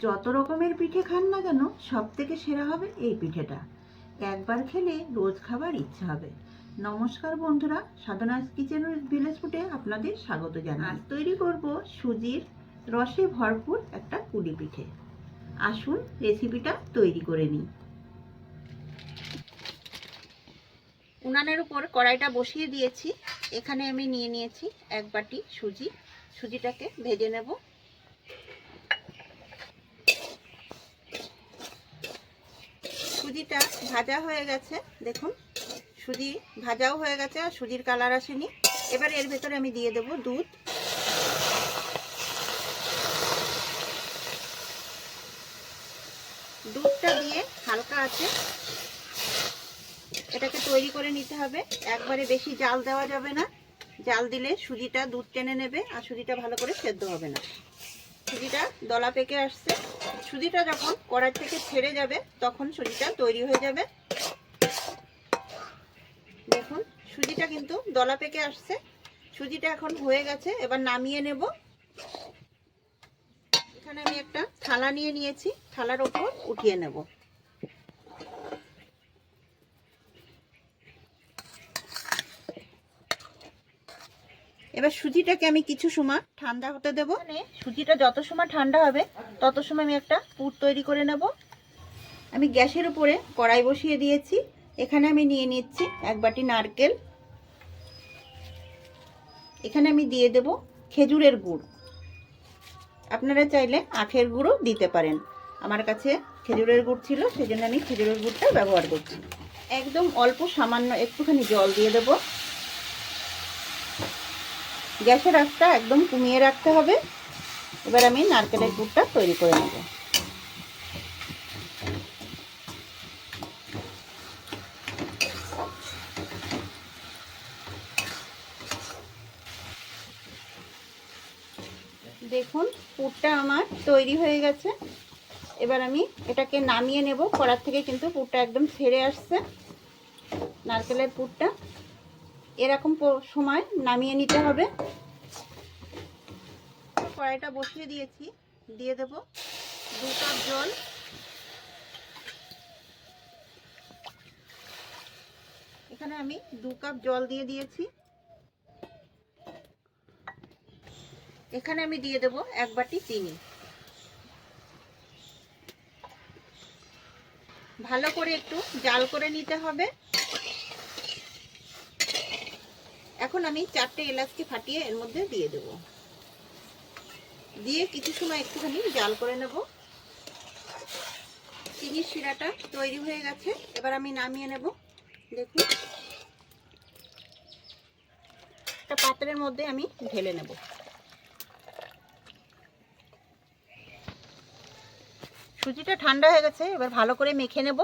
যত রকমের পিঠে খান না কেন সবথেকে সেরা হবে এই পিঠেটা। একবার খেলে রোজ খাবার ইচ্ছা হবে। নমস্কার বন্ধুরা, সাধনাস কিচেন উইথ ভিলেজ ফুডে আপনাদের স্বাগত জানাই। আজ তৈরি করব সুজির রসে ভরপুর একটা পুলি পিঠে। আসুন রেসিপিটা তৈরি করে নিই। উনানের উপর কড়াইটা বসিয়ে দিয়েছি। এখানে আমি নিয়ে নিয়েছি এক বাটি সুজি। সুজিটাকে ভেজে নেব। সুজিটা ভাজা হয়ে গেছে, দেখুন সুজি ভাজাও হয়ে গেছে আর সুজির কালার আসেনি। এবার এর ভেতরে আমি দিয়ে দেব দুধ। দুধটা দিয়ে হালকা আছে এটাকে তৈরি করে নিতে হবে। একবারে বেশি জাল দেওয়া যাবে না, জাল দিলে সুজিটা দুধ টেনে নেবে আর সুজিটা ভালো করে সেদ্ধ হবে না। সুজিটা দলা পেকে আসছে, সুজিটা যখন কড়াই থেকে ছেড়ে যাবে তখন সুজিটা তৈরি হয়ে যাবে। দেখুন সুজিটা কিন্তু দলা পেকে আসছে, সুজিটা এখন হয়ে গেছে। এবার নামিয়ে নেব। এখানে আমি একটা থালা নিয়ে নিয়েছি, থালার ওপর উঠিয়ে নেব। এবার সুজিটাকে আমি কিছু সময় ঠান্ডা হতে দেব। মানে সুজিটা যত সময় ঠান্ডা হবে তত সময় আমি একটা পুর তৈরি করে নেব। আমি গ্যাসের উপরে কড়াই বসিয়ে দিয়েছি। এখানে আমি নিয়ে নিচ্ছি এক বাটি নারকেল। এখানে আমি দিয়ে দেব খেজুরের গুড়। আপনারা চাইলে আখের গুঁড়ও দিতে পারেন। আমার কাছে খেজুরের গুড় ছিল, সেজন্য আমি খেজুরের গুড়টা ব্যবহার করছি। একদম অল্প সামান্য একটুখানি জল দিয়ে দেব। গ্যাসের আঁচটা একদম কমিয়ে রাখতে হবে। এবার আমি নারকেলের গুড়টা তৈরি করে নেব। দেখুন পুরটা আমার তৈরি হয়ে গেছে। এবার আমি এটাকে নামিয়ে নেব। কড়ার থেকে কিন্তু পুরটা একদম ছেড়ে আসছে। নারকেলের পুরটা এরকম সময় নামিয়ে নিতে হবে। কড়াইটা বসিয়ে দিয়েছি, দিয়ে দেব 2 কাপ জল। এখানে আমি 2 কাপ জল দিয়ে দিয়েছি। এখানে আমি দিয়ে দেব 1 বাটি চিনি। ভালো করে একটু জাল করে নিতে হবে। এখন আমি 4টে এলাচকে ফাটিয়ে এর মধ্যে দিয়ে দেব। দিয়ে কিছু সময় একটুখানি জাল করে নেব। চিনির শিরাটা তৈরি হয়ে গেছে, এবার আমি নামিয়ে নেব। দেখুন একটা পাত্রের মধ্যে আমি ঢেলে নেব। সুজিটা ঠান্ডা হয়ে গেছে, এবার ভালো করে মেখে নেব।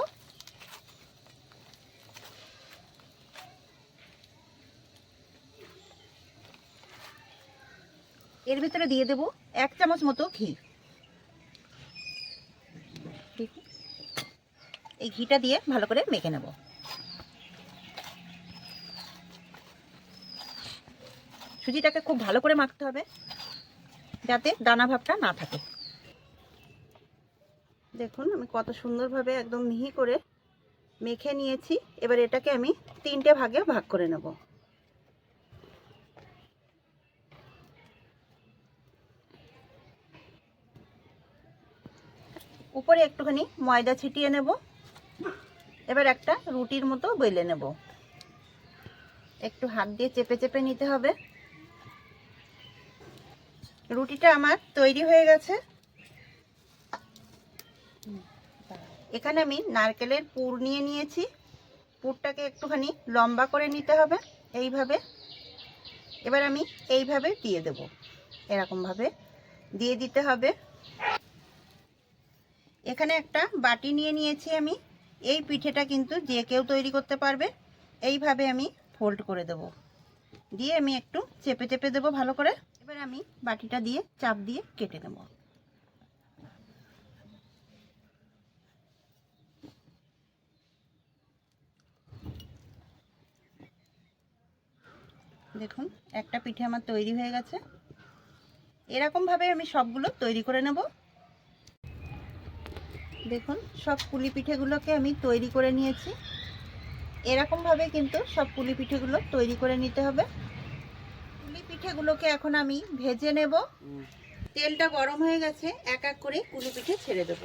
এর ভিতরে দিয়ে দেব 1 চামচ মতো ঘি। এই ঘিটা দিয়ে ভালো করে মেখে নেব। সুজিটাকে খুব ভালো করে মাখতে হবে যাতে দানা ভাবটা না থাকে। দেখুন আমি কত সুন্দরভাবে একদম মিহি করে মেখে নিয়েছি। এবার এটাকে আমি 3টে ভাগে ভাগ করে নেব। উপরে একটুখানি ময়দা ছিটিয়ে নেব। এবার একটা রুটির মতো বেলে নেব। একটু হাত দিয়ে চেপে চেপে নিতে হবে। রুটিটা আমার তৈরি হয়ে গেছে। এখানে আমি নারকেলের পুর নিয়ে নিয়েছি। পুরটাকে একটুখানি লম্বা করে নিতে হবে এইভাবে। এবার আমি এইভাবে দিয়ে দেব, এরকমভাবে দিয়ে দিতে হবে। এখানে একটা বাটি নিয়ে নিয়েছি আমি। এই পিঠেটা কিন্তু যে কেউ তৈরি করতে পারবে। এইভাবে আমি ফোল্ড করে দেব, দিয়ে আমি একটু চেপে চেপে দেবো ভালো করে। এবার আমি বাটিটা দিয়ে চাপ দিয়ে কেটে নেব। দেখুন একটা পিঠে আমার তৈরি হয়ে গেছে। এরকমভাবে আমি সবগুলো তৈরি করে নেব। দেখুন সব পুলি পিঠেগুলোকে আমি তৈরি করে নিয়েছি। এরকমভাবে কিন্তু সব পুলি পিঠেগুলো তৈরি করে নিতে হবে। পুলি পিঠেগুলোকে এখন আমি ভেজে নেব। তেলটা গরম হয়ে গেছে, এক এক করে পুলি পিঠে ছেড়ে দেব।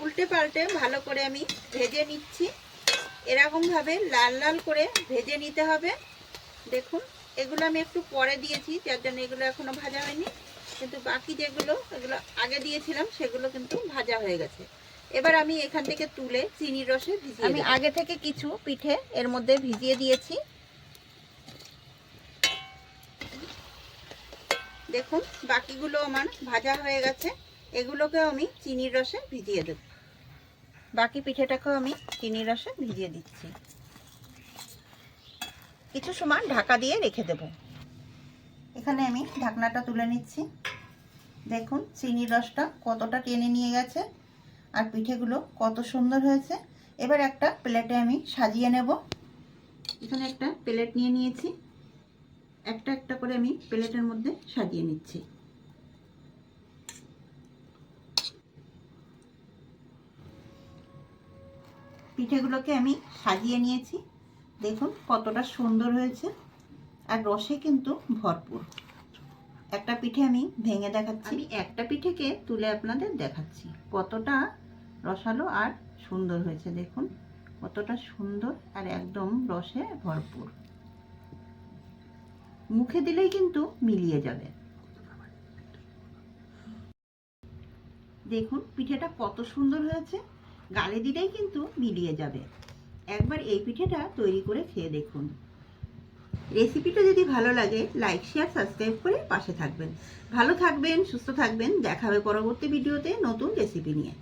উল্টে পাল্টে ভালো করে আমি ভেজে নিচ্ছি। এরকমভাবে লাল লাল করে ভেজে নিতে হবে। দেখুন এগুলো আমি একটু পরে দিয়েছি, যার জন্য এগুলো এখনো ভাজা হয়নি, কিন্তু বাকি যেগুলো এগুলো আগে দিয়েছিলাম সেগুলো কিন্তু ভাজা হয়ে গেছে। এবার আমি এখান থেকে তুলে চিনির রসে ভিজিয়ে আমি আগে থেকে কিছু পিঠে এর মধ্যে ভিজিয়ে দিয়েছি। দেখুন বাকিগুলো আমার ভাজা হয়ে গেছে, এগুলোকেও আমি চিনির রসে ভিজিয়ে দেব। বাকি পিঠেটাকেও আমি চিনির রসে ভিজিয়ে দিচ্ছি। কিছু সময় ঢাকা দিয়ে রেখে দেব। এখানে আমি ঢাকনাটা তুলে নিচ্ছি। দেখুন চিনির রসটা কতটা টেনে নিয়ে গেছে আর পিঠেগুলো কত সুন্দর হয়েছে। এবার একটা প্লেটে আমি সাজিয়ে নেব। এখানে একটা প্লেট নিয়ে নিয়েছি, একটা একটা করে আমি প্লেটের মধ্যে সাজিয়ে নিচ্ছি। পিঠেগুলোকে আমি সাজিয়ে নিয়েছি। দেখুন কতটা সুন্দর হয়েছে আর রসে কিন্তু ভরপুর। একটা পিঠে আমি ভেঙে দেখাচ্ছি। আমি একটা পিঠেকে তুলে আপনাদের দেখাচ্ছি কতটা রসালো আর সুন্দর হয়েছে। দেখুন কতটা সুন্দর আর একদম রসে ভরপুর, মুখে দিলেই কিন্তু মিলিয়ে যাবে। দেখুন পিঠেটা কত সুন্দর হয়েছে, গালে দিলেই কিন্তু মিলিয়ে যাবে। একবার এই পিঠেটা তৈরি করে খেয়ে দেখুন। রেসিপিটা যদি ভালো লাগে লাইক শেয়ার সাবস্ক্রাইব করে পাশে থাকবেন। ভালো থাকবেন, সুস্থ থাকবেন। দেখা হবে পরবর্তী ভিডিওতে নতুন রেসিপি নিয়ে।